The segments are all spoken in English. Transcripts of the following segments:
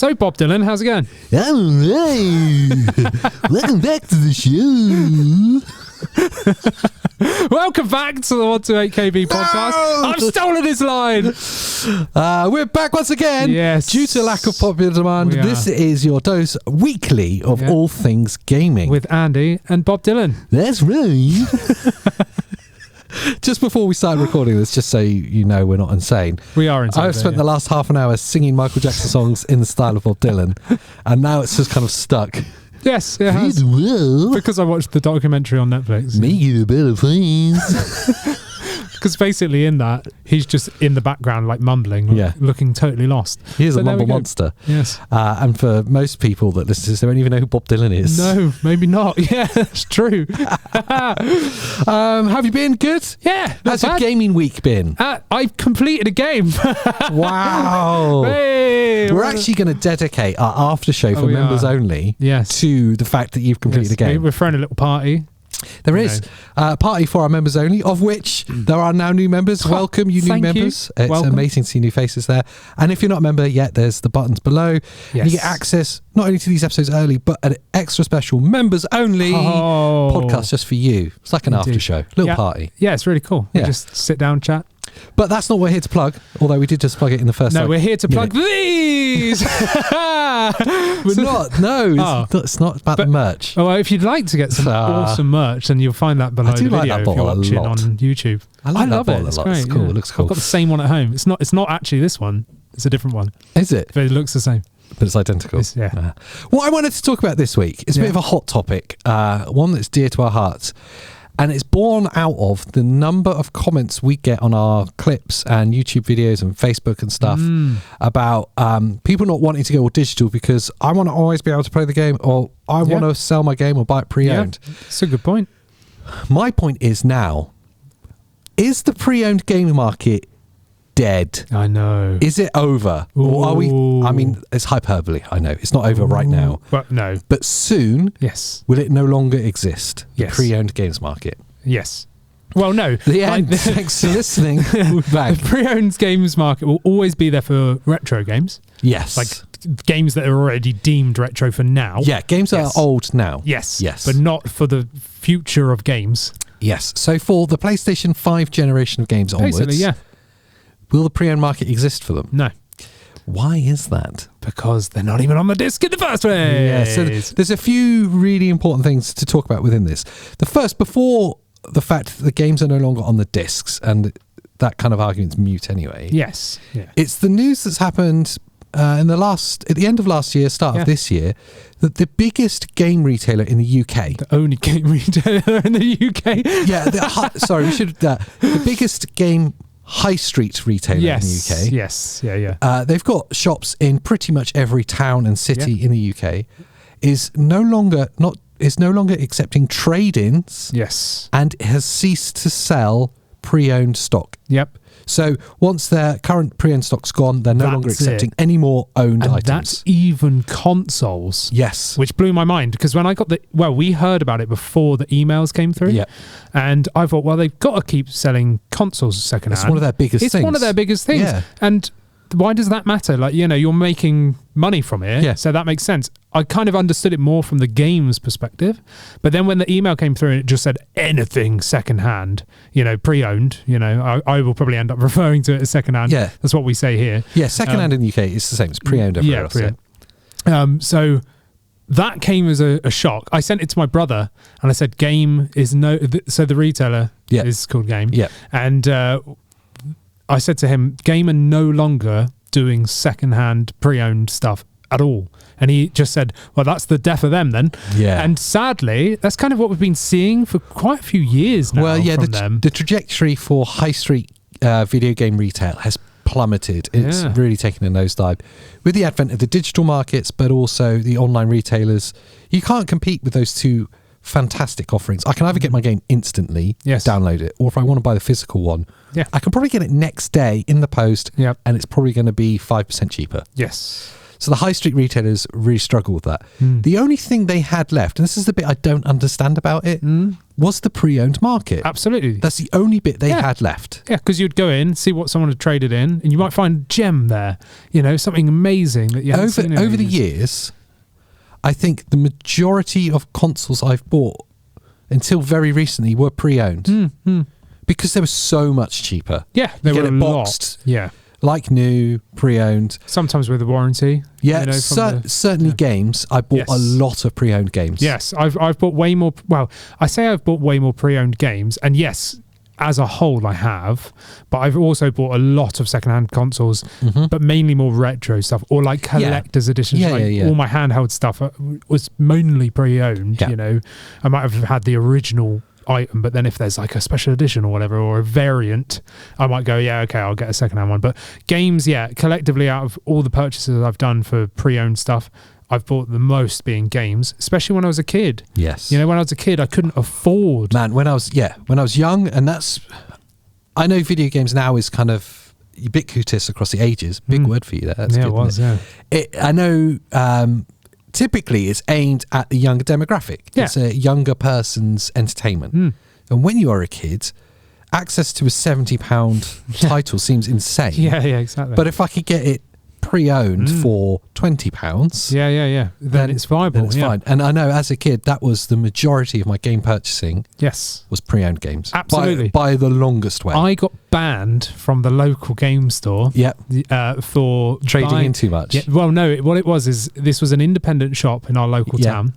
So, Bob Dylan, how's it going? Welcome back to the show. Welcome back to the 128KB podcast. I've stolen his line. We're back once again. Yes. Due to lack of popular demand, this is your dose weekly of all things gaming. With Andy and Bob Dylan. That's right. Just before we start recording this, just so you know we're not insane. We are insane. I've spent the last half an hour singing Michael Jackson songs in the style of Bob Dylan, and now it's just kind of stuck. Yes, it has. Because I watched the documentary on Netflix. Make it a better place. Because basically in that, he's just in the background, like mumbling, looking totally lost. He is a mumble monster. Yes. And for most people that listen to this, they don't even know who Bob Dylan is. No, maybe not. Yeah, that's true. Have you been good? Yeah. How's your gaming week been? I've completed a game. Wow. Hey, we're actually going to dedicate our after show for members only to the fact that you've completed a game. We're throwing a little party. There is a party for our members only, of which there are now new members. Welcome, you new members. It's amazing to see new faces there. And if you're not a member yet, there's the buttons below. Yes. You get access not only to these episodes early, but an extra special members only podcast just for you. It's like an after show, little party. Yeah, it's really cool. We just sit down, chat. But that's not what we're here to plug, although we did just plug it in the first we're here to plug these! We're not, no. It's not about the merch. Well, if you'd like to get some awesome merch, then you'll find that below the video if you're watching on YouTube. I love it. It's great. It's cool. It looks cool. I've got the same one at home. It's not actually this one. It's a different one. Is it? But it looks the same. But it's identical. What I wanted to talk about this week is a bit of a hot topic, one that's dear to our hearts. And it's born out of the number of comments we get on our clips and YouTube videos and Facebook and stuff about people not wanting to go all digital because I want to always be able to play the game, or I want to sell my game or buy it pre-owned. That's a good point. My point is now, is the pre-owned game market dead? I know. Is it over? Or are we? I mean, it's hyperbole. I know it's not over right now. But no. But soon, will it no longer exist? The pre-owned games market. Yes. Well, no. The end. Thanks for listening. The pre-owned games market will always be there for retro games. Yes. Like games that are already deemed retro for now. Yeah, games that are old now. Yes. But not for the future of games. Yes. So for the PlayStation 5 generation of games onwards, will the pre-owned market exist for them? No. Why is that? Because they're not even on the disc in the first place. Yeah, so there's a few really important things to talk about within this. The first, before the fact that the games are no longer on the discs, and that kind of argument's mute anyway. Yes. Yeah. It's the news that's happened at the end of last year, start of this year, that the biggest game retailer in the UK, the only game retailer in the UK, the biggest game high street retailer in the UK. Yes. They've got shops in pretty much every town and city in the UK. Is no longer accepting trade-ins. Yes. And has ceased to sell pre-owned stock. Yep. So once their current pre-owned stock's gone, they're no longer accepting any more owned items. That's even consoles. Yes. Which blew my mind because when I got we heard about it before the emails came through. Yeah. And I thought, well, they've got to keep selling consoles secondhand. It's one of their biggest things. It's one of their biggest things. Yeah. And why does that matter? Like, you're making money from it. Yeah. So that makes sense. I kind of understood it more from the game's perspective. But then when the email came through and it just said anything secondhand, pre-owned, I will probably end up referring to it as secondhand. Yeah. That's what we say here. Yeah, secondhand in the UK is the same. It's pre-owned everywhere else. Pre-owned. So that came as a shock. I sent it to my brother and I said, Game is so the retailer is called Game. Yeah. And I said to him, Game are no longer doing secondhand pre-owned stuff at all. And he just said, well, that's the death of them then. Yeah. And sadly, that's kind of what we've been seeing for quite a few years now from them. The trajectory for high street video game retail has plummeted. It's really taken a nosedive. With the advent of the digital markets, but also the online retailers, you can't compete with those two fantastic offerings. I can either get my game instantly, download it, or if I want to buy the physical one, I can probably get it next day in the post, and it's probably going to be 5% cheaper. Yes. So the high street retailers really struggle with that. The only thing they had left, and this is the bit I don't understand about it, was the pre-owned market. Absolutely. That's the only bit they had left. Yeah, because you'd go in, see what someone had traded in, and you might find a gem there, something amazing that you haven't seen in over the ages. years, I think the majority of consoles I've bought until very recently were pre-owned. Because they were so much cheaper. Yeah, they were boxed. Yeah. Like new, pre-owned. Sometimes with a warranty. Yeah, certainly games. I bought a lot of pre-owned games. Yes, I've bought way more. Well, I say I've bought way more pre-owned games, and yes, as a whole, I have. But I've also bought a lot of secondhand consoles, but mainly more retro stuff or like collector's editions. All my handheld stuff was mainly pre-owned. I might have had the original item, but then if there's like a special edition or whatever, or a variant, I might go, I'll get a secondhand one. But games, collectively, out of all the purchases I've done for pre-owned stuff, I've bought the most being games, especially when I was a kid. Yes. When I was a kid, I couldn't afford. Man, when I was young, and I know video games now is kind of ubiquitous across the ages. Big word for you there. That's good, it was, I know typically it's aimed at the younger demographic. It's a younger person's entertainment. And when you are a kid, access to a £70 title seems insane. Yeah, exactly. But if I could get it pre-owned for £20, then it's viable. Then it's fine. And I know as a kid, that was the majority of my game purchasing. Yes, was pre-owned games. Absolutely, by the longest way. I got banned from the local game store. For trading in too much. Yeah, well, no. What it was is this was an independent shop in our local town.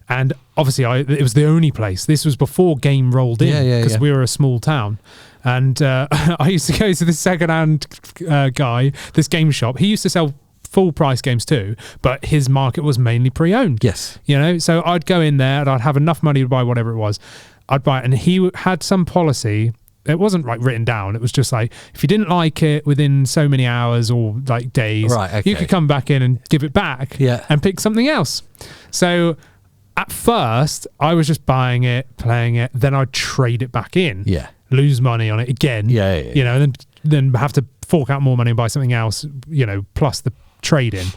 And obviously, it was the only place. This was before game rolled in because we were a small town. And I used to go to this second-hand guy, this game shop. He used to sell full-price games too, but his market was mainly pre-owned. Yes. So I'd go in there and I'd have enough money to buy whatever it was. I'd buy it. And he had some policy. It wasn't like written down. It was just like, if you didn't like it within so many hours or like days, you could come back in and give it back and pick something else. So at first, I was just buying it, playing it, then I'd trade it back in, lose money on it again, and then have to fork out more money and buy something else, plus the trade-in,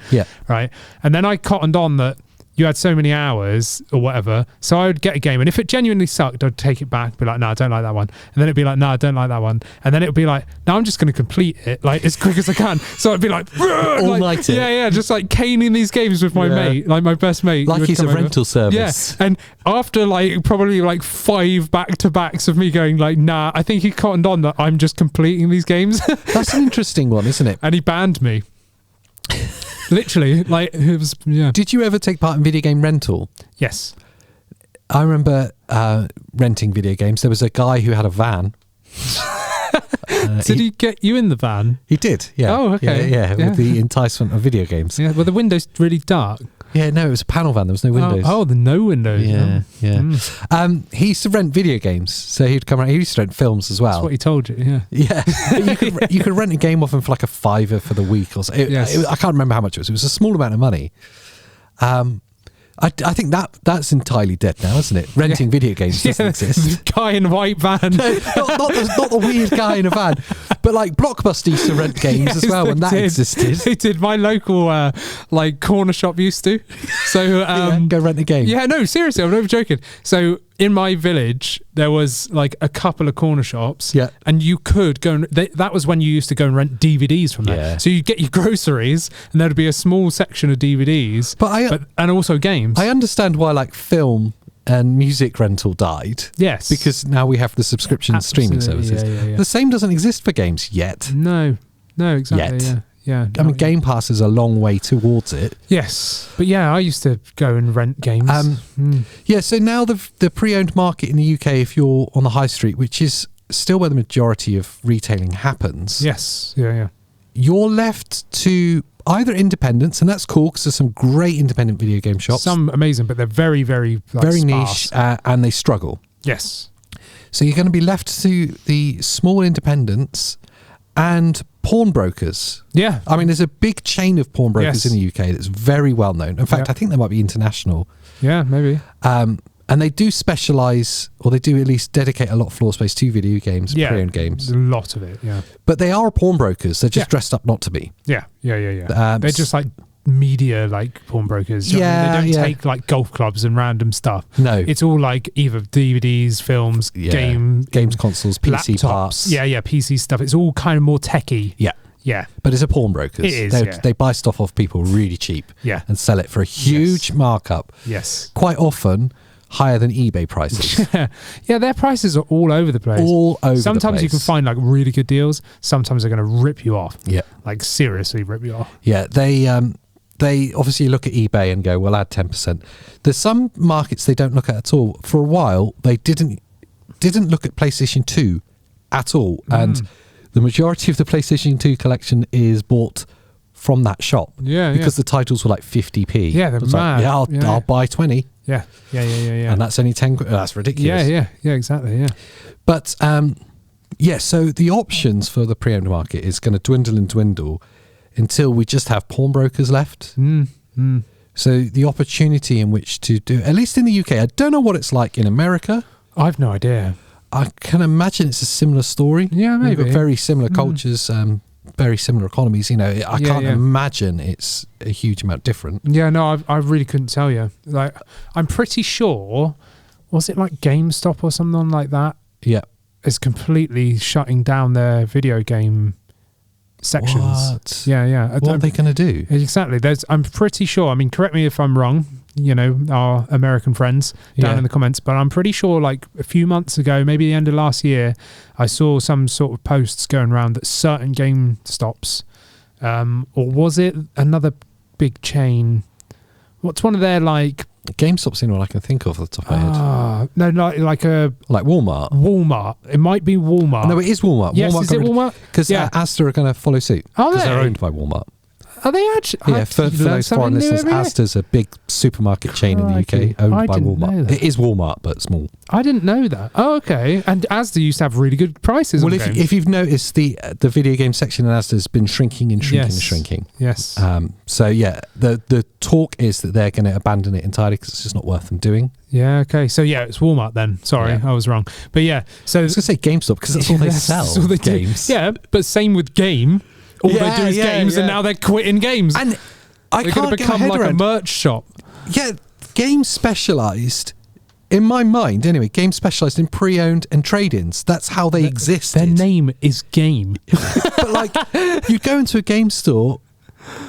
right? And then I cottoned on that you had so many hours or whatever, so I would get a game, and if it genuinely sucked, I'd take it back, be like, no, I don't like that one, and then it'd be like, no, I don't like that one, and then it would be like, no, I'm just going to complete it like as quick as I can. So I'd be like, all-nighter, just like caning these games with my mate, like my best mate, like he's a rental service. And after like probably like 5 back-to-backs of me going like, nah, I think he cottoned on that I'm just completing these games. That's an interesting one, isn't it? And he banned me. Literally, like it was. Did you ever take part in video game rental? Yes, I remember renting video games. There was a guy who had a van. Did he get you in the van? He did. Yeah. Oh, okay. Yeah, with the enticement of video games. Yeah. Well, the window's really dark. Yeah, no, it was a panel van. There was no windows. The no windows. He used to rent video games, so he'd come around. He used to rent films as well. That's what he told you. Yeah. But you could rent a game off him for like a £5 for the week or so. I can't remember how much it was. It was a small amount of money. I think that's entirely dead now, isn't it? Renting video games doesn't exist. The guy in a white van. No, not the weird guy in a van. But like Blockbuster used to rent games as well when that existed. They did. My local like corner shop used to. So go rent a game. Yeah, no, seriously, I'm not joking. So in my village, there was like a couple of corner shops. Yeah. And you could go and that was when you used to go and rent DVDs from there. Yeah. So you'd get your groceries and there'd be a small section of DVDs. And also games. I understand why like film and music rental died. Yes. Because now we have the subscription streaming services. Yeah. The same doesn't exist for games yet. No, exactly. Yet. Yeah. I mean, Game Pass is a long way towards it. Yes. But yeah, I used to go and rent games. Yeah, so now the pre-owned market in the UK, if you're on the high street, which is still where the majority of retailing happens. Yes. Yeah. You're left to either independents, and that's cool because there's some great independent video game shops. Some amazing, but they're very, very very sparse. Niche, and they struggle. Yes. So you're going to be left to the small independents and pawnbrokers. Yeah. I mean, there's a big chain of pawnbrokers in the UK that's very well known. In fact, I think they might be international. Yeah, maybe. And they do specialise, or they do at least dedicate a lot of floor space to video games, pre-owned games. A lot of it, yeah. But they are pawnbrokers. They're just dressed up not to be. Yeah. They're just like media like pawnbrokers. They don't take like golf clubs and random stuff. No, it's all like either DVDs, films, games, consoles, PC laptops, parts. PC stuff. It's all kind of more techie. Yeah. But it's a pawnbrokers. It is. They buy stuff off people really cheap. And sell it for a huge markup. Yes. Quite often higher than eBay prices. Their prices are all over the place. Sometimes you can find like really good deals. Sometimes they're going to rip you off. Yeah. Like seriously rip you off. Yeah. They obviously look at eBay and go, we'll add 10%. There's some markets they don't look at all. For a while, they didn't look at PlayStation 2 at all. And the majority of the PlayStation 2 collection is bought from that shop. Because the titles were like 50p. Yeah, they're mad. Like, I'll buy 20. Yeah. And that's only 10. That's ridiculous. Yeah, exactly. Yeah. But so the options for the pre-owned market is going to dwindle until we just have pawnbrokers left. So the opportunity in which to do, at least in the UK, I don't know what it's like in America. I've no idea. I can imagine it's a similar story. Yeah, maybe. We've got very similar cultures, very similar economies. I can't imagine it's a huge amount different. Yeah, no, I really couldn't tell you. Like, I'm pretty sure, was it like GameStop or something like that? Yeah. Is completely shutting down their video game sections. What? Yeah. What are they going to do? Exactly. I'm pretty sure. I mean, correct me if I'm wrong. Our American friends down in the comments, but I'm pretty sure like a few months ago, maybe the end of last year, I saw some sort of posts going around that certain GameStops, or was it another big chain? What's one of their like... GameStop's the only one I can think of off the top of my head. No, like Walmart. Walmart. It might be Walmart. No, it is Walmart. Yes, is it Walmart? Because Asda are going to follow suit. Because they're owned by Walmart. Are they actually? Yeah, for those foreign listeners, Asda's a big supermarket chain in the UK owned by Walmart. It is Walmart, but small. I didn't know that. Oh, okay. And Asda used to have really good prices. Well, if you've noticed, the video game section in Asda has been shrinking and shrinking. Yes. The talk is that they're going to abandon it entirely because it's just not worth them doing. Yeah, okay. So, it's Walmart then. Sorry, I was wrong. But so... I was going to say GameStop because that's all they sell. That's all they games. Do. Yeah, but same with Game. All they do is games, and now they're quitting games. And they're going to become like a merch shop. Yeah, Game specialised, in my mind anyway, Game specialised in pre-owned and trade-ins. That's how they existed. Their name is Game. But like, you'd go into a game store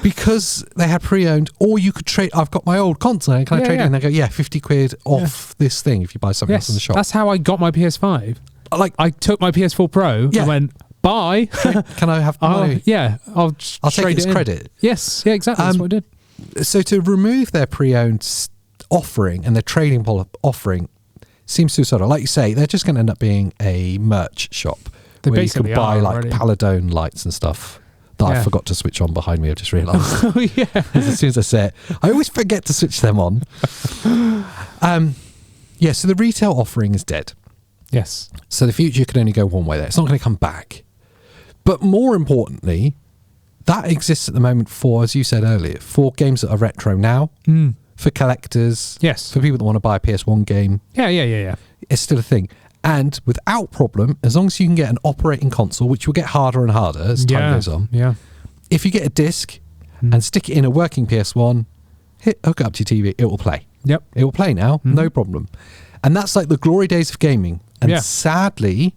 because they had pre-owned, or you could trade. I've got my old console, can I trade it? And they go, 50 quid off this thing if you buy something else in the shop. That's how I got my PS5. Like, I took my PS4 Pro and went... Bye. Can I have money? I'll take it as credit. Yes, exactly. That's what I did. So to remove their pre-owned offering and their trading offering seems to sort of, like you say, they're just going to end up being a merch shop where you can buy like Paladone lights and stuff that I forgot to switch on behind me. I just realised. Oh yeah. As soon as I say it, I always forget to switch them on. So the retail offering is dead. Yes. So the future can only go one way there. It's not going to come back. But more importantly, that exists at the moment for, as you said earlier, for games that are retro now, for collectors, for people that want to buy a PS1 game. Yeah. It's still a thing. And without problem, as long as you can get an operating console, which will get harder and harder as time goes on. Yeah. If you get a disc and stick it in a working PS1, hook it up to your TV, it will play. Yep. It will play now, no problem. And that's like the glory days of gaming. And sadly...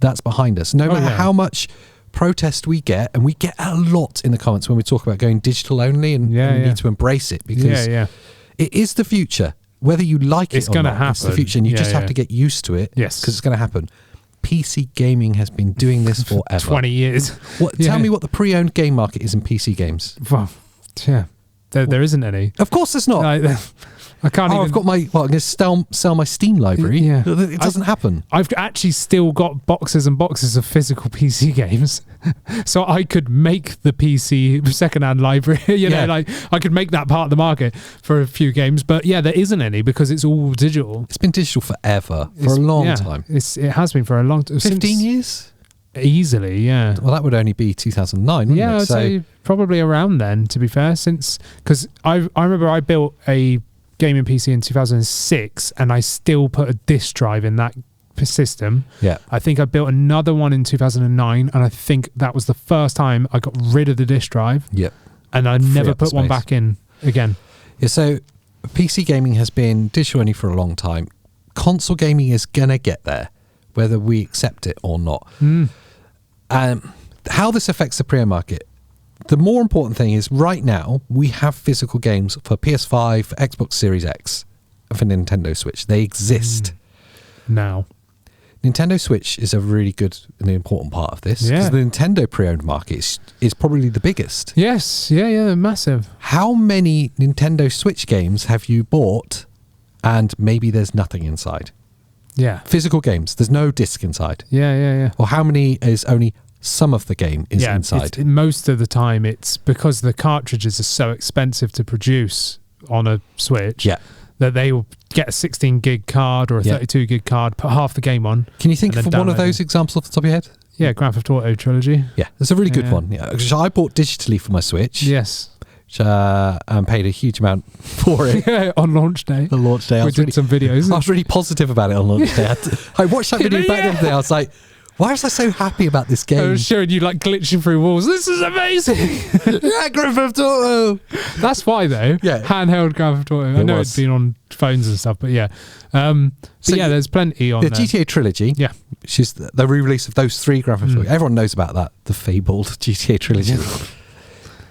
that's behind us. No matter how much protest we get, and we get a lot in the comments when we talk about going digital only, and we need to embrace it because it is the future. Whether you like it or not, it's the future, and you just have to get used to it because it's going to happen. PC gaming has been doing this forever. 20 years. Tell me what the pre-owned game market is in PC games. Well, there isn't any. Of course there's not. I can't even... I've got I'm going to sell my Steam library. Yeah. It doesn't happen. I've actually still got boxes and boxes of physical PC games. So I could make the PC secondhand library. Like I could make that part of the market for a few games. But there isn't any because it's all digital. It's been digital forever. For a long time. It has been for a long time. 15 years? Easily, yeah. Well, that would only be 2009, wouldn't it? I'd say probably around then, to be fair. Because I remember I built a gaming PC in 2006 and I still put a disk drive in that system. I think I built another one in 2009 and I think that was the first time I got rid of the disk drive. and I never put one back in again. Yeah, so PC gaming has been digital only for a long time. Console gaming is gonna get there, whether we accept it or not. How this affects the pre-owned market, the more important thing is right now we have physical games for PS5, for Xbox Series X, and for Nintendo Switch. They exist now. Nintendo Switch is a really good and important part of this, because the Nintendo pre-owned market is probably the biggest. Yes, yeah, massive. How many Nintendo Switch games have you bought and maybe there's nothing inside? Yeah. Physical games, there's no disc inside. Yeah. Or how many is only some of the game is inside? Most of the time it's because the cartridges are so expensive to produce on a Switch that they will get a 16 gig card or a 32 gig card, put half the game on. Can you think of one of those examples off the top of your head? Yeah, Grand Theft Auto Trilogy. Yeah, that's a really good one. Yeah, which I bought digitally for my Switch. Yes. Which, and paid a huge amount for it. On launch day. The launch day. We did some videos. I was really positive about it on launch day. I watched that video back the other day. I was like, why was I so happy about this game? I was showing you like glitching through walls. This is amazing. Yeah, Grand Theft Auto. That's why though. Yeah. Handheld Grand Theft Auto. I know it's been on phones and stuff, but yeah. There's plenty on the GTA Trilogy. Yeah. Which is the re-release of those 3 Grand Theft Auto. Everyone knows about that. The fabled GTA Trilogy.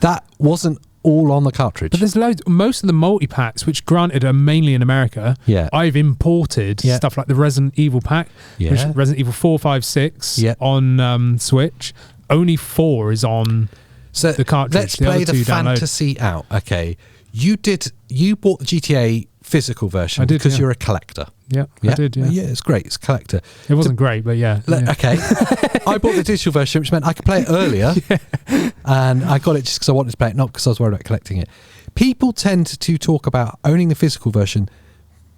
That wasn't all on the cartridge. But there's loads. Most of the multi-packs, which granted are mainly in America, I've imported stuff like the Resident Evil pack, which Resident Evil 4, 5, 6 on Switch. Only 4 is on the cartridge. Let's play the fantasy out. Okay. You bought the GTA physical version because you're a collector. Yeah, I did. Yeah, it's great. It's a collector. It wasn't great, but okay. I bought the digital version, which meant I could play it earlier, and I got it just because I wanted to play it, not because I was worried about collecting it. People tend to talk about owning the physical version,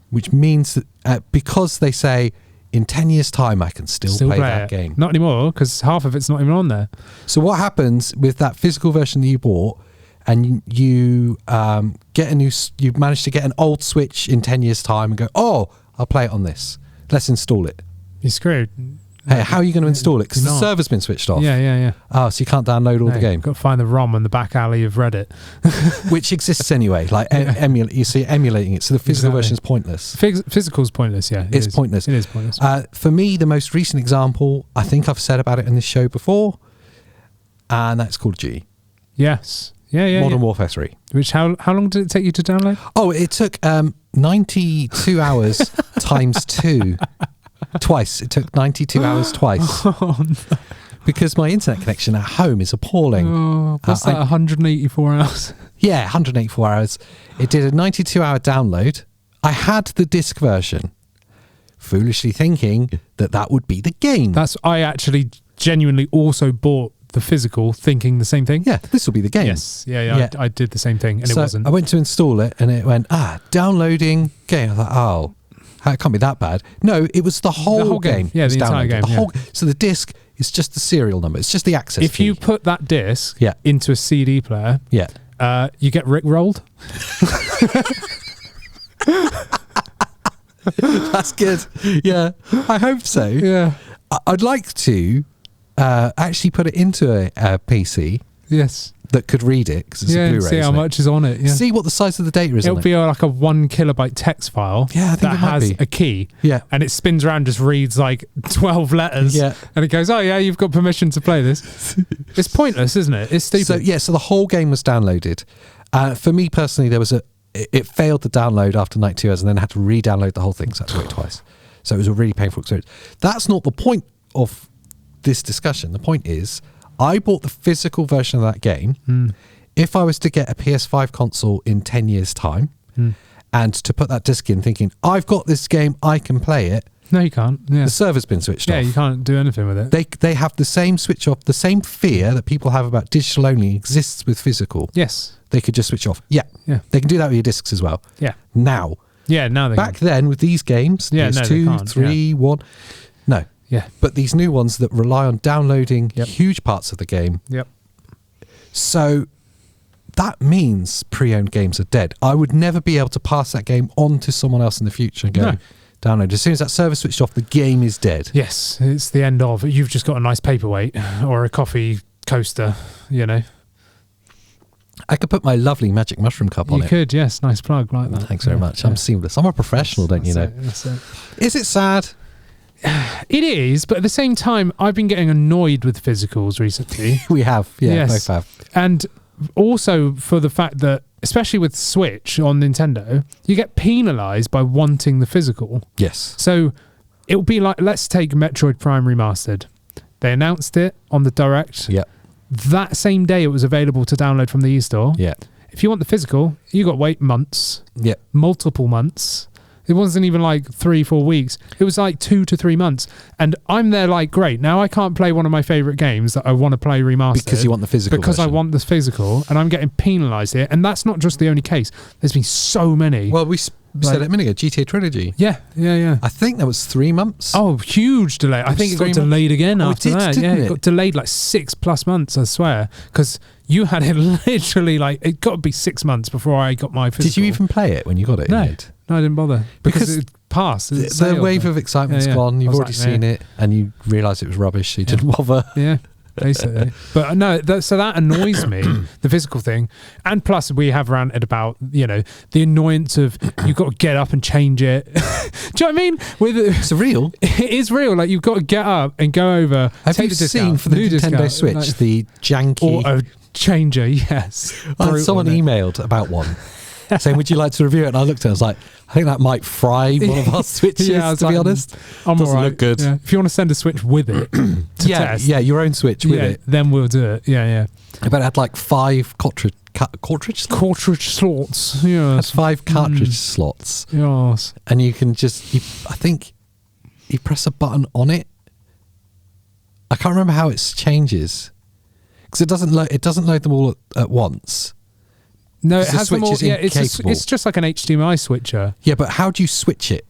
which means that because they say in 10 years' time I can still play that game. Not anymore, because half of it's not even on there. So what happens with that physical version that you bought? And you you manage to get an old Switch in 10 years' time and go, I'll play it on this. Let's install it. You're screwed. Hey, how are you going to install it? Because the server's been switched off. Yeah. Oh, so you can't download all the game. You've got to find the ROM in the back alley of Reddit. Which exists anyway. Like you see emulating it. So the physical version is pointless. Physical's pointless, yeah. It's pointless. It is pointless. For me, the most recent example, I think I've said about it in this show before, and that's Call of Duty. Yes. Yeah. Modern Warfare 3. Which, how long did it take you to download? Oh, it took 92 hours times 2. Twice. It took 92 hours twice. Oh, no. Because my internet connection at home is appalling. What's that, 184 hours? Yeah, 184 hours. It did a 92-hour download. I had the disc version, foolishly thinking that would be the game. I actually genuinely also bought the physical, thinking the same thing. Yeah, this will be the game. Yes, yeah. I did the same thing, and it wasn't. I went to install it, and it went, downloading game. I thought, it can't be that bad. No, it was the whole game. Yeah, the entire game. So the disc is just the serial number. It's just the access If key. you put that disc into a CD player, you get rickrolled. That's good. Yeah, I hope so. Yeah, I'd like to actually put it into a PC. Yes. That could read it because it's a Blu-ray. See how much is on it. Yeah. See what the size of the data is. It'll be like a 1 kilobyte text file. Yeah, I think that has a key. Yeah, and it spins around, just reads like 12 letters. Yeah, and it goes, "Oh yeah, you've got permission to play this." It's pointless, isn't it? It's stupid. So the whole game was downloaded. For me personally, it failed to download after 92 hours, and then I had to re-download the whole thing. So I had to wait twice. So it was a really painful experience. That's not the point of this discussion. The point is, I bought the physical version of that game. If I was to get a PS5 console in 10 years' time and to put that disc in thinking, I've got this game, I can play it. No, you can't. Yeah. The server's been switched off. Yeah, you can't do anything with it. They have the same switch off, the same fear that people have about digital only exists with physical. Yes. They could just switch off. Yeah. They can do that with your discs as well. Yeah. Now. Yeah, now they Back then with these games, PS2, 3, 1. No. Yeah. But these new ones that rely on downloading huge parts of the game. Yep. So that means pre-owned games are dead. I would never be able to pass that game on to someone else in the future and go, download. As soon as that server switched off, the game is dead. Yes, it's the end of. You've just got a nice paperweight or a coffee coaster, I could put my lovely magic mushroom cup on it. You could, yes. Nice plug like that. Thanks very much. I'm seamless. I'm a professional, don't you know? That's it. Is it sad? It is, but at the same time, I've been getting annoyed with physicals recently. We have, yeah, Yes. both have. And also for the fact that, especially with Switch on Nintendo, you get penalised by wanting the physical. Yes. So it will be like, let's take Metroid Prime Remastered. They announced it on the Direct. Yeah. That same day it was available to download from the eStore. Yeah. If you want the physical, you got to wait months. Yeah. Multiple months. It wasn't even like 3-4 weeks. It was like 2 to 3 months. And I'm there like, great, now I can't play one of my favourite games that I want to play remastered. Because you want the physical Because version. I want the physical, and I'm getting penalised here. And that's not just the only case. There's been so many. Well, we said it a minute ago, GTA Trilogy. Yeah. I think that was 3 months. Oh, huge delay. I think it got delayed again after that. Yeah, it got delayed like 6+ months, I swear. Because you had it literally like, it got to be 6 months before I got my physical. Did you even play it when you got it? No. No, I didn't bother. Because it passed. The wave of excitement's gone. You've already seen it, and you realised it was rubbish, so you didn't bother. Yeah, basically. But no, so that annoys me, the physical thing. And plus, we have ranted about, the annoyance of you've got to get up and change it. Do you know what I mean? It's real. It is real. Like, you've got to get up and go over. Have you seen for the Nintendo Switch the janky auto changer? Yes. Someone emailed about one. Saying, would you like to review it? And I looked at it, I was like, I think that might fry one of our Switches, to be honest. Doesn't look good. Yeah. If you want to send a Switch with it to test. Yeah, your own Switch with it. Then we'll do it. Yeah. I bet it had like 5 cartridge slots. Yes. Had 5 cartridge slots. Yes. And you can just, I think you press a button on it. I can't remember how it changes. Because it doesn't load them all at once. No, it has them all. Yeah, incapable. it's just like an HDMI switcher. Yeah, but how do you switch it?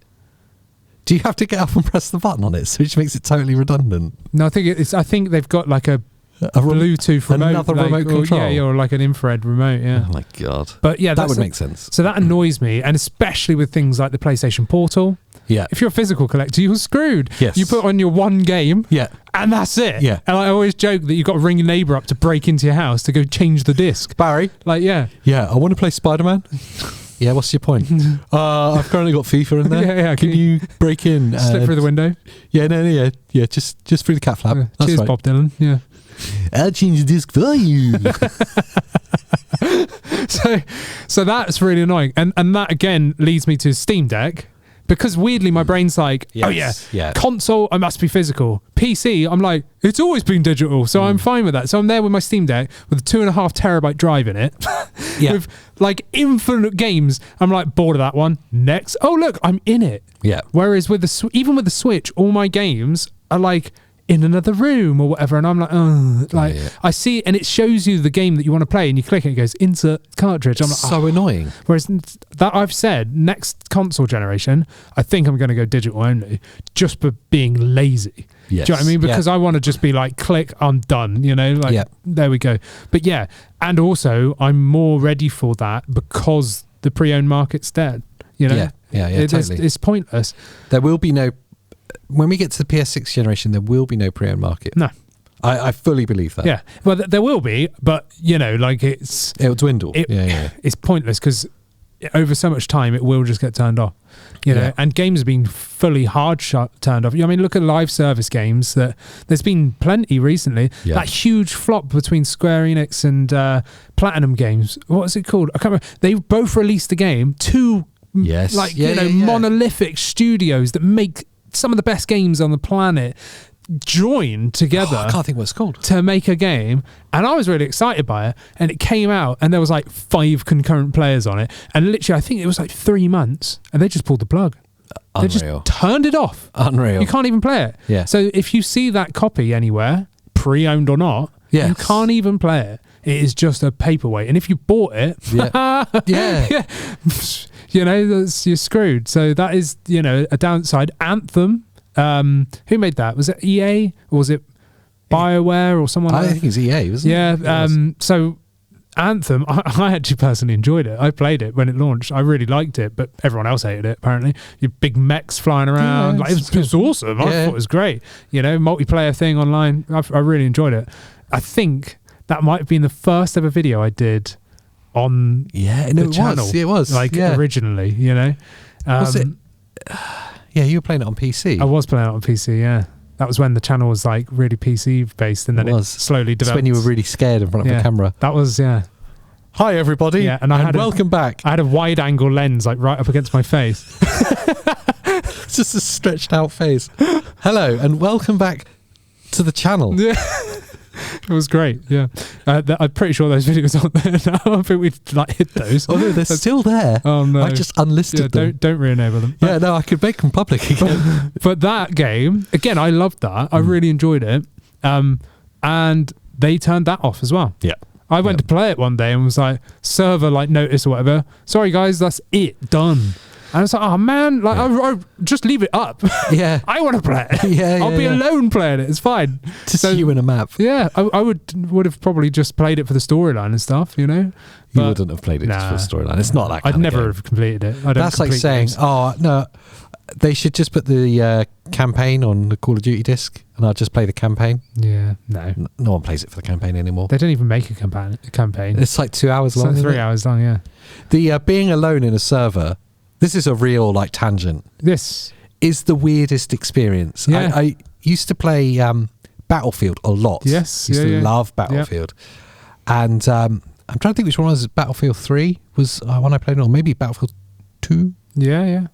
Do you have to get up and press the button on it, which makes it totally redundant? No, I think they've got like a Bluetooth remote, another remote control, or like an infrared remote. Yeah. Oh my god. But yeah, that would make sense. So that annoys me, and especially with things like the PlayStation Portal. Yeah. If you're a physical collector, you're screwed. Yes. You put on your one game. Yeah. And that's it. Yeah. And I always joke that you've got to ring your neighbour up to break into your house to go change the disc. Barry. Like, yeah. Yeah, I want to play Spider-Man. Yeah, what's your point? I've currently got FIFA in there. Yeah. Can you break in? Slip through the window. Yeah, yeah. Just through the cat flap. Yeah. That's Cheers, right. Bob Dylan. Yeah. I'll change the disc for you. So that's really annoying. And that again leads me to Steam Deck. Because weirdly, my brain's like, console, I must be physical. PC, I'm like, it's always been digital, so I'm fine with that. So I'm there with my Steam Deck with a 2.5 terabyte drive in it, with like infinite games. I'm like, bored of that one. Next. Oh, look, I'm in it. Yeah. Whereas with even with the Switch, all my games are like in another room or whatever, and I'm like, I see it, and it shows you the game that you want to play, and you click it, it goes insert cartridge. I'm like, so annoying. Whereas that I've said, next console generation, I think I'm going to go digital only, just for being lazy. Yes. Do you know what I mean? Because I want to just be like, click, I'm done. There we go. But yeah, and also I'm more ready for that because the pre-owned market's dead. Yeah, totally. It's pointless. There will be no. When we get to the PS6 generation, there will be no pre-owned market. No. I fully believe that. Yeah. Well, there will be, but, it'll dwindle. It's pointless because over so much time, it will just get turned off. And games have been fully turned off. I mean, look at live service games. There's been plenty recently. Yeah. That huge flop between Square Enix and Platinum Games. What is it called? I can't remember. They both released a game. Two, monolithic studios that make some of the best games on the planet joined together. I can't think what it's called. To make a game, and I was really excited by it, and it came out and there was like 5 concurrent players on it, and literally I think it was like 3 months, and they just pulled the plug. Unreal. They just turned it off. Unreal. You can't even play it. Yeah. So if you see that copy anywhere, pre-owned or not, you can't even play it. It is just a paperweight, and if you bought it, you're screwed. So that is, a downside. Anthem, who made that? Was it EA or was it BioWare or someone? I think it's EA, wasn't it? Yeah. So Anthem, I actually personally enjoyed it. I played it when it launched. I really liked it, but everyone else hated it apparently. Your big mechs flying around, it was awesome. I thought it was great. Multiplayer thing online. I really enjoyed it. I think that might have been the first ever video I did on the channel. It was. Like originally, you know. Was it? Yeah, you were playing it on PC. I was playing it on PC, yeah. That was when the channel was like really PC based, and then it slowly developed. That's when you were really scared in front of the camera. That was, Hi everybody, and welcome back. I had a wide angle lens like right up against my face. It's just a stretched out face. Hello and welcome back to the channel. Yeah. It was great, yeah. I'm pretty sure those videos aren't there now. I think we've like hid those. Oh no, they're still there. Oh no, I just unlisted them. Don't re-enable them. Yeah, no, I could make them public again. But that game, again, I loved that. I really enjoyed it. And they turned that off as well. Yeah. I went to play it one day and was like, server like notice or whatever. Sorry guys, that's it, done. And I was like, oh man, like I just leave it up. Yeah. I want to play it. Yeah, I'll be alone playing it. It's fine. Just you and a map. Yeah, I would have probably just played it for the storyline and stuff, you know. You wouldn't have played it just for the storyline. It's not that kind I'd never of have completed it. That's like saying, games. Oh no, they should just put the campaign on the Call of Duty disc, and I'll just play the campaign. Yeah, no. No one plays it for the campaign anymore. They don't even make a campaign. It's like 2 hours long. It's like 3 hours long, yeah. The being alone in a server, this is a real like tangent. This is the weirdest experience. Yeah. I used to play Battlefield a lot. Yes. Used to love Battlefield. Yeah. And I'm trying to think which one was Battlefield 3 was one I played, or maybe Battlefield 2. Yeah.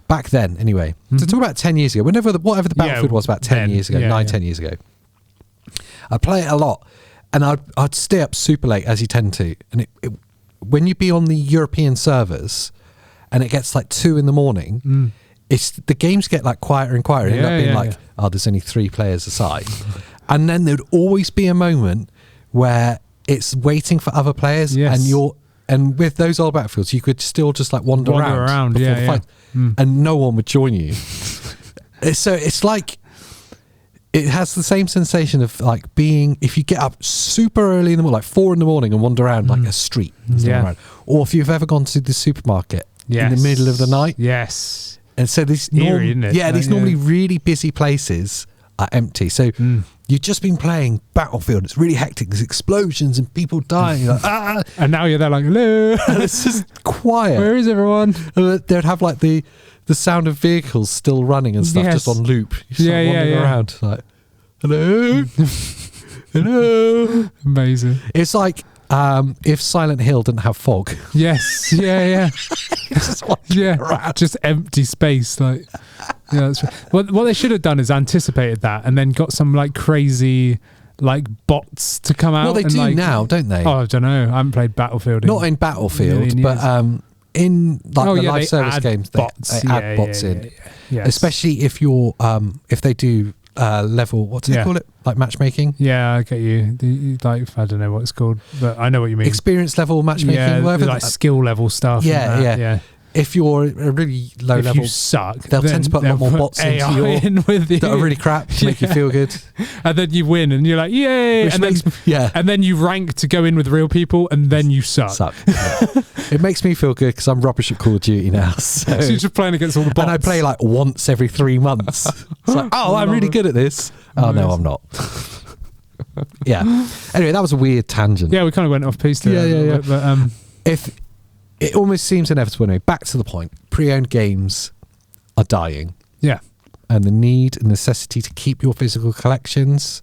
Back then, anyway. So talk about 10 years ago. Whatever the Battlefield was about 10 years ago, 10 years ago. I'd play it a lot, and I'd stay up super late, as you tend to. And it when you be on the European servers, and it gets like 2 a.m, it's the games get like quieter and quieter. It end up being like, oh, there's only 3 players aside. And then there'd always be a moment where it's waiting for other players, and with those old Battlefields, you could still just like wander around before the fight, and no one would join you. So it's like, it has the same sensation of like being, if you get up super early in the morning, like 4 a.m, and wander around like a street, around. Or if you've ever gone to the supermarket in the middle of the night. Yes. And so these normally really busy places are empty. So you've just been playing Battlefield. It's really hectic. There's explosions and people dying. You're like, ah! And now you're there like, hello. And it's just quiet. Where is everyone? And they'd have like the sound of vehicles still running and stuff just on loop. You're wandering around like, hello. Hello. Amazing. It's like if Silent Hill didn't have fog. Yes. Yeah. Just empty space. Like, yeah, that's right. What they should have done is anticipated that and then got some like crazy like bots to come out. Well, they do now, don't they? Oh, I don't know. I haven't played Battlefield. Not in Battlefield, but in like the live service games, they add bots in. Yes. Especially if you're if they do level, what do they call it? Like matchmaking? Yeah, I get you. Like, I don't know what it's called, but I know what you mean. Experience level matchmaking, whatever. Like skill level stuff. Yeah. If you're a really low level, you suck, they'll tend to put a lot more bots into your that are really crap to make you feel good. And then you win, and you're like, yay! And then you rank to go in with real people, and then you suck. It makes me feel good because I'm rubbish at Call of Duty now. So you're just playing against all the bots. And I play like once every 3 months. It's like, oh, I'm really good at this. Oh no, I'm not. Yeah. Anyway, that was a weird tangent. Yeah, we kind of went off piece there. Yeah. But, if it almost seems inevitable anyway. Back to the point. Pre-owned games are dying. Yeah. And the need and necessity to keep your physical collections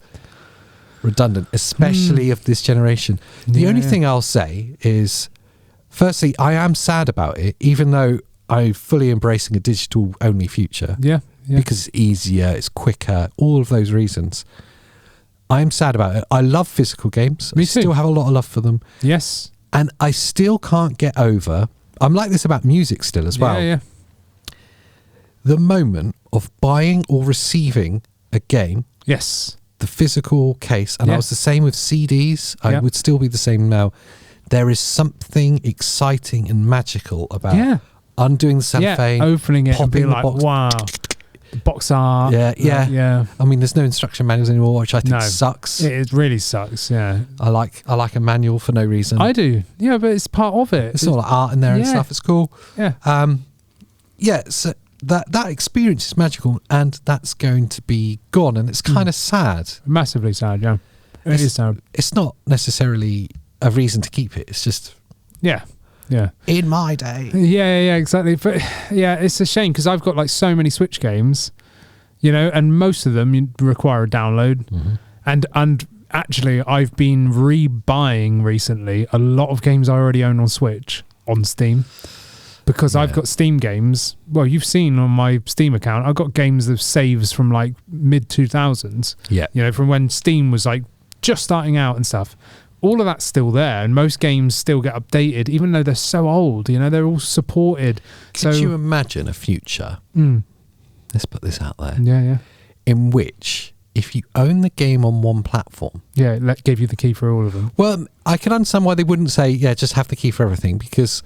redundant, especially of this generation. The only thing I'll say is, firstly, I am sad about it, even though I'm fully embracing a digital-only future. Yeah. Because it's easier, it's quicker, all of those reasons. I'm sad about it. I love physical games. Me I too. Still have a lot of love for them. Yes. And I still can't get over, I'm like this about music still as well. Yeah. The moment of buying or receiving a game. Yes. The physical case. And I was the same with CDs. I would still be the same now. There is something exciting and magical about undoing the cellophane. Opening it and being like, box. wow. The box art. Yeah. I mean, there's no instruction manuals anymore, which I think sucks. It really sucks. Yeah. I like a manual for no reason. I do. Yeah, but it's part of it. It's all like art in there and stuff. It's cool. Yeah. So that experience is magical, and that's going to be gone, and it's kind of sad. Massively sad. Yeah. It is sad. It's not necessarily a reason to keep it. It's just yeah. in my day. Yeah, exactly. But yeah, it's a shame because I've got like so many Switch games, you know, and most of them require a download. Mm-hmm. And actually, I've been rebuying recently a lot of games I already own on Switch on Steam. Because I've got Steam games. Well, you've seen on my Steam account, I've got games of saves from like mid 2000s. Yeah. You know, from when Steam was like just starting out and stuff. All of that's still there, and most games still get updated, even though they're so old. You know, they're all supported. Could you imagine a future? Let's put this out there. Yeah. In which, if you own the game on one platform, it gave you the key for all of them. Well, I can understand why they wouldn't say, just have the key for everything, because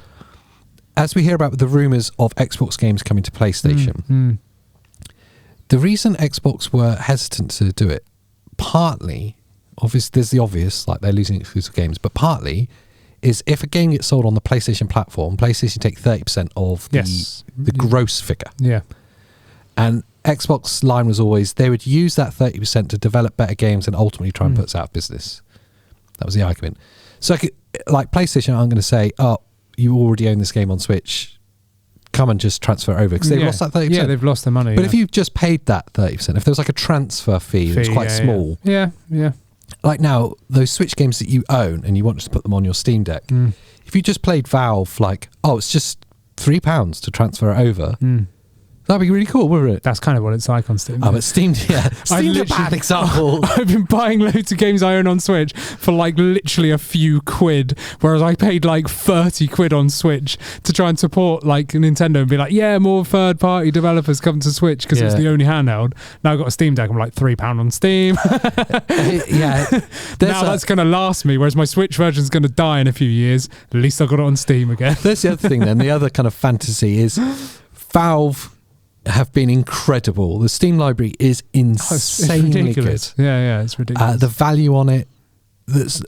as we hear about the rumours of Xbox games coming to PlayStation, the reason Xbox were hesitant to do it, partly, obviously there's the obvious, like they're losing exclusive games, but partly is if a game gets sold on the PlayStation platform, PlayStation take 30% of the gross figure. Yeah. And Xbox line was always, they would use that 30% to develop better games and ultimately try and put us out of business. That was the argument. So like PlayStation, I'm going to say, you already own this game on Switch, come and just transfer it over, because they've lost that 30%. Yeah, they've lost their money. But if you've just paid that 30%, if there was like a transfer fee that was quite small. Yeah. Like now, those Switch games that you own and you want to put them on your Steam Deck, if you just played Valve, like, it's just £3 to transfer it over, that'd be really cool, wouldn't it? That's kind of what it's like on Steam. But Steam's a bad example. I've been buying loads of games I own on Switch for like literally a few quid, whereas I paid like 30 quid on Switch to try and support like Nintendo and be like, more third-party developers come to Switch because it's the only handheld. Now I've got a Steam Deck, I'm like £3 on Steam. Now that's going to last me, whereas my Switch version's going to die in a few years. At least I got it on Steam again. There's the other thing then. The other kind of fantasy is Valve have been incredible. The Steam library is insanely good. Yeah, it's ridiculous. The value on it, that's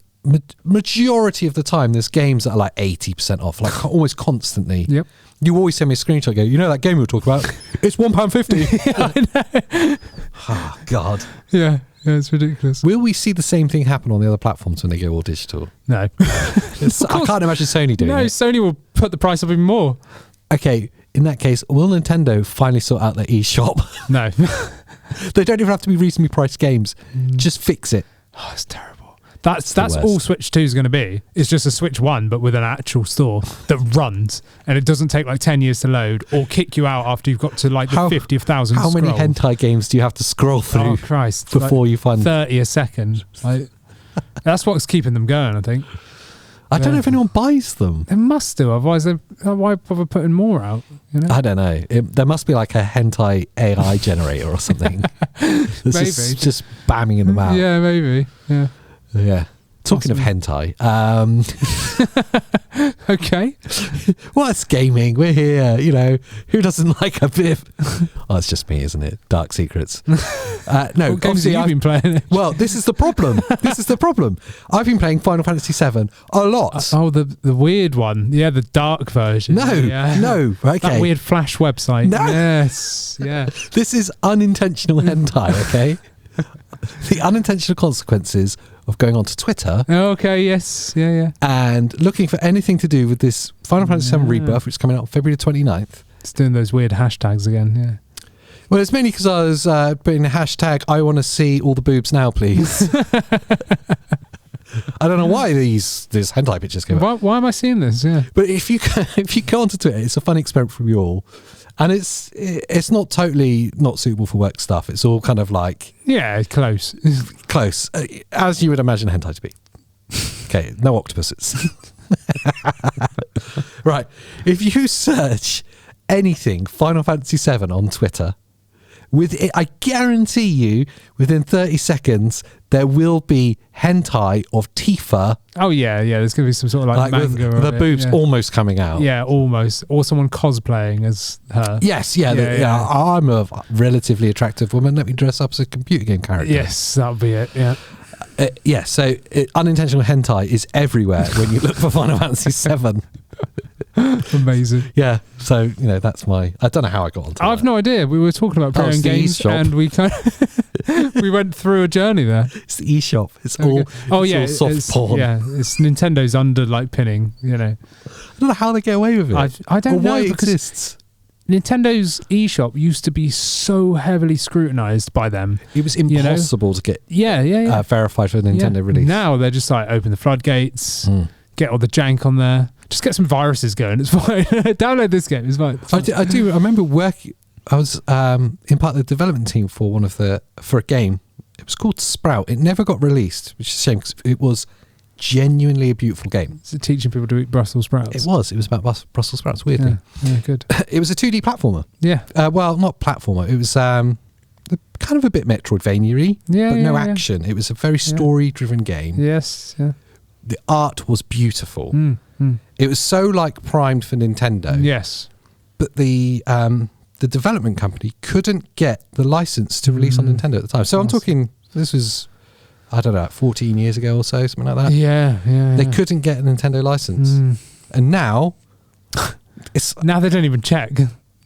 majority of the time, there's games that are like 80% off, like almost constantly. Yep. You always send me a screenshot, go, that game we were talking about? It's £1.50. I know. Oh, God. Yeah, it's ridiculous. Will we see the same thing happen on the other platforms when they go all digital? No. I can't imagine Sony doing it. No, Sony will put the price up even more. Okay, in that case, will Nintendo finally sort out their eShop? No. They don't even have to be reasonably priced games. Just fix it. Oh, it's terrible. That's all Switch 2 is going to be. It's just a Switch 1, but with an actual store that runs, and it doesn't take like 10 years to load or kick you out after you've got to like the 50th thousand. How many hentai games do you have to scroll through? Oh, Christ. Before you find 30 a second. That's what's keeping them going, I think. I don't know if anyone buys them. They must do, otherwise why bother putting more out? I don't know. There must be like a hentai AI generator or something. Maybe. Just bamming in them out. Yeah, maybe. Yeah. Talking of hentai. Okay. Well, it's gaming. We're here. Who doesn't like a bit of... Oh, it's just me, isn't it? Dark secrets. No, what games have you been playing? Well, this is the problem. I've been playing Final Fantasy VII a lot. The weird one. Yeah, the dark version. No. Okay. That weird Flash website. No. Yes. Yeah. This is unintentional hentai, okay? The unintentional consequences of going onto Twitter. Okay, yes. Yeah. And looking for anything to do with this Final Fantasy VII Rebirth, which is coming out February 29th. It's doing those weird hashtags again, yeah. Well, it's mainly because I was putting a hashtag, I want to see all the boobs now, please. I don't know why these hentai pictures came up. Why am I seeing this? Yeah. But if you go onto Twitter, it's a fun experiment from you all. And it's not totally not suitable for work stuff. It's all kind of like... Yeah, close. Close. As you would imagine hentai to be. Okay, no octopuses. Right. If you search anything Final Fantasy VII on Twitter, I guarantee you, within 30 seconds, there will be hentai of Tifa. Oh, yeah. There's going to be some sort of like manga with the boobs almost coming out. Yeah, almost. Or someone cosplaying as her. Yes, yeah. I'm a relatively attractive woman. Let me dress up as a computer game character. Yes, that'll be it, yeah. So unintentional hentai is everywhere when you look for Final Fantasy VII. Amazing. Yeah, so that's my... I don't know how I got onto I have no idea. We were talking about Preowned games, and we kind of... We went through a journey there. It's the eShop. It's all soft porn. Yeah, it's Nintendo's under like pinning, you know. I don't know how they get away with it. I don't know why it because exists. Nintendo's eShop used to be so heavily scrutinized by them. It was impossible to get verified for the Nintendo release. Now they're just like open the floodgates, get all the jank on there, just get some viruses going. It's fine. Download this game. It's fine. I remember working. I was in part of the development team for for a game. It was called Sprout. It never got released, which is a shame because it was genuinely a beautiful game. Is it teaching people to eat Brussels sprouts? It was about Brussels sprouts, weirdly. Yeah, good. It was a 2D platformer. Yeah. Well, not platformer. It was kind of a bit Metroidvania-y, but no action. It was a very story-driven game. Yes, yeah. The art was beautiful. It was so like primed for Nintendo. Yes. But the development company couldn't get the license to release on Nintendo at the time. So I'm talking, this was, I don't know, 14 years ago or so, something like that. Yeah. They couldn't get a Nintendo license. And now, now they don't even check.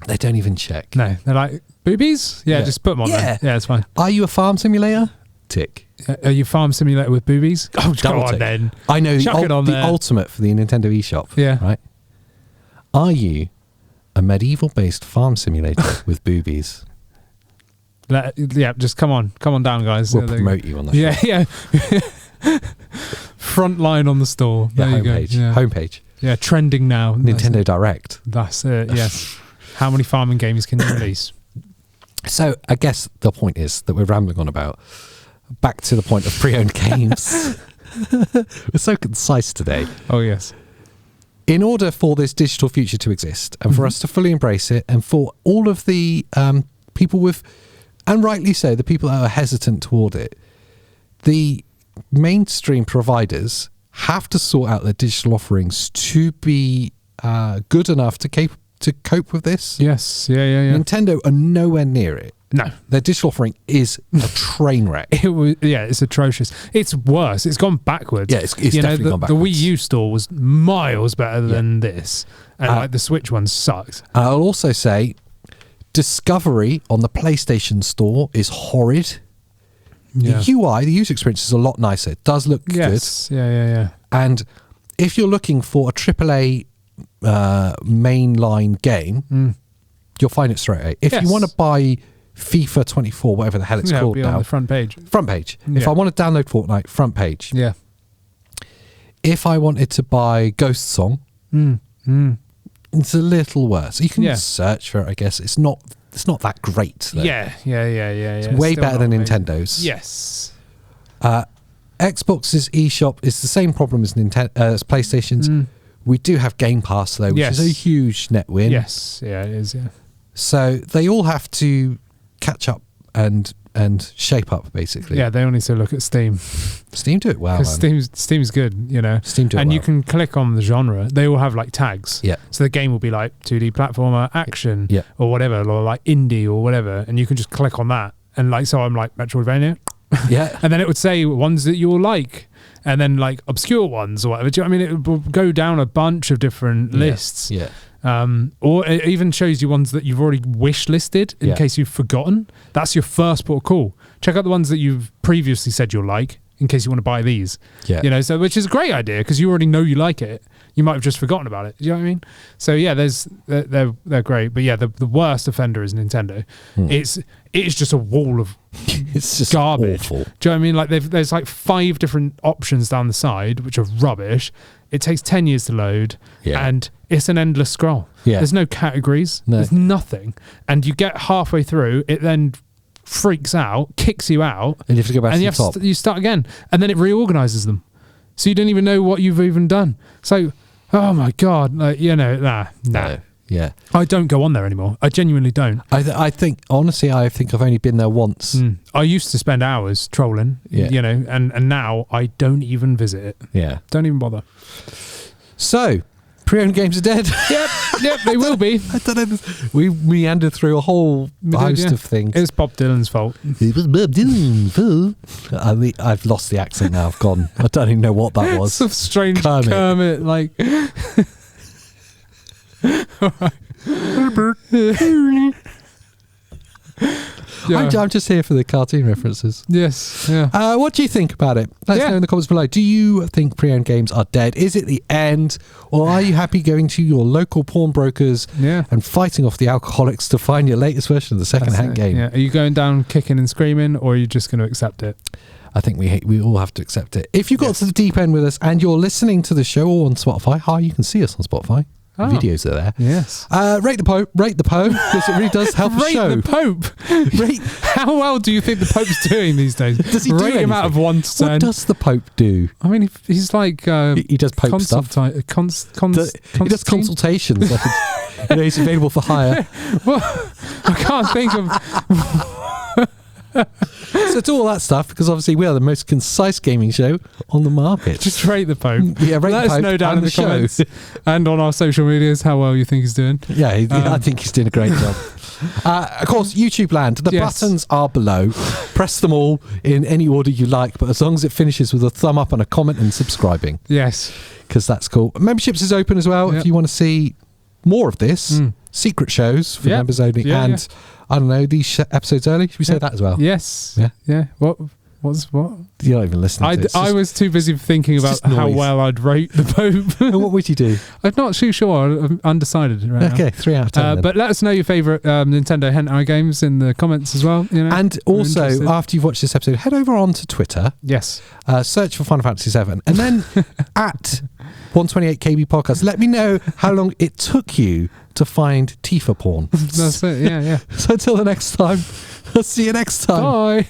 They don't even check. No, they're like, boobies? Yeah, just put them on there. Yeah, it's fine. Are you a farm simulator? Tick. Are you farm simulator with boobies? Oh, come on then. I know the ultimate for the Nintendo eShop. Yeah. Right? Are you a medieval-based farm simulator with boobies? Just come on down, guys. We'll promote you on the show. Yeah. Front line on the store. There you go. Homepage. Yeah, trending now. Nintendo Direct. That's it, yes. How many farming games can you release? So I guess the point is that we're rambling on about. Back to the point of pre-owned games. We're so concise today. Oh, yes. In order for this digital future to exist and for us to fully embrace it and for all of the people with, and rightly so, the people that are hesitant toward it, the mainstream providers have to sort out their digital offerings to be good enough to cope with this. Yes, yeah. Nintendo are nowhere near it. No. Their digital offering is a train wreck. It's atrocious. It's worse. It's gone backwards. Yeah, it's definitely gone backwards. The Wii U store was miles better than this. And the Switch one sucks. I'll also say Discovery on the PlayStation store is horrid. Yeah. The UI, the user experience is a lot nicer. It does look good. Yeah. And if you're looking for a AAA mainline game, you'll find it straight away. If you want to buy FIFA 24, whatever the hell it's called now. On the front page. Yeah. If I want to download Fortnite, front page. Yeah. If I wanted to buy Ghost Song, it's a little worse. You can search for it, I guess. It's not that great, though. Yeah. It's way better than Nintendo's. Yes. Xbox's eShop is the same problem as PlayStation's. We do have Game Pass, though, which is a huge net win. Yes. Yeah, it is, yeah. So they all have to catch up and shape up, basically. Yeah, they only to look at Steam. Steam do it well. Steam's good, you know. Steam do it and well. you can click on the genre. They all have like tags. Yeah. So the game will be like 2D platformer, action, or whatever, or like indie or whatever, and you can just click on that. And like, so I'm like Metroidvania. Yeah. And then it would say ones that you'll like, and then like obscure ones or whatever. Do you know what I mean? It will go down a bunch of different lists. Yeah. Or it even shows you ones that you've already wish listed in case you've forgotten. That's your first port of call. Check out the ones that you've previously said you'll like in case you want to buy these. Yeah. You know, so which is a great idea because you already know you like it. You might have just forgotten about it. Do you know what I mean? So yeah, they're great. But yeah, the worst offender is Nintendo. It's just a wall of it's just garbage. Awful. Do you know what I mean? Like there's like 5 different options down the side which are rubbish. It takes 10 years to load, and it's an endless scroll. Yeah. There's no categories. No. There's nothing. And you get halfway through, it then freaks out, kicks you out, and you have to go back to the top. You start again, and then it reorganizes them. So you don't even know what you've even done. So, oh my God, like, you know, nah. No. Yeah. I don't go on there anymore. I genuinely don't. I think, honestly, I think I've only been there once. I used to spend hours trolling, you know, and now I don't even visit it. Yeah. Don't even bother. So, pre-owned games are dead. Yep, they will be. I don't know. We meandered through a whole host of things. It was Bob Dylan's fault. It was Bob Dylan's fault. I've lost the accent now. I've gone. I don't even know what that was. Some strange Kermit like... Yeah. I'm just here for the cartoon references. Yes. Yeah. What do you think about it? Let us know in the comments below. Do you think pre-owned games are dead? Is it the end? Or are you happy going to your local pawnbrokers and fighting off the alcoholics to find your latest version of the second-hand game? Yeah. Are you going down kicking and screaming, or are you just going to accept it? I think we all have to accept it. If you got to the deep end with us and you're listening to the show on Spotify, you can see us on Spotify. The videos are there. Yes. Rate the Pope, because it really does help the show. Rate the Pope. How well do you think the Pope's doing these days? Does he rate him out of 1 to 10? What does the Pope do? I mean, he's like he does Pope stuff. He does consultations. He's available for hire. Well, I can't think of. So do all that stuff, because obviously we are the most concise gaming show on the market. Just rate the Pope. Yeah, rate Let the Pope us know down in the comments and on our social medias how well you think he's doing. Yeah, I think he's doing a great job. Of course, YouTube land. The buttons are below. Press them all in any order you like, but as long as it finishes with a thumb up and a comment and subscribing. Yes. Because that's cool. Memberships is open as well if you want to see more of this. Secret shows for members only. And I don't know, these episodes early. Should we say that as well? Yes. Yeah. What? You're not even listening to it. I was too busy thinking about how well I'd rate the Pope. What would you do? I'm not too sure. I'm undecided right now. Okay, 3 out of 10. But let us know your favourite Nintendo hentai games in the comments as well. You know, and also, after you've watched this episode, head over onto Twitter. Yes. Search for Final Fantasy 7. And then at 128KB Podcast, let me know how long it took you to find Tifa porn. That's it, yeah. So until the next time, I'll see you next time. Bye.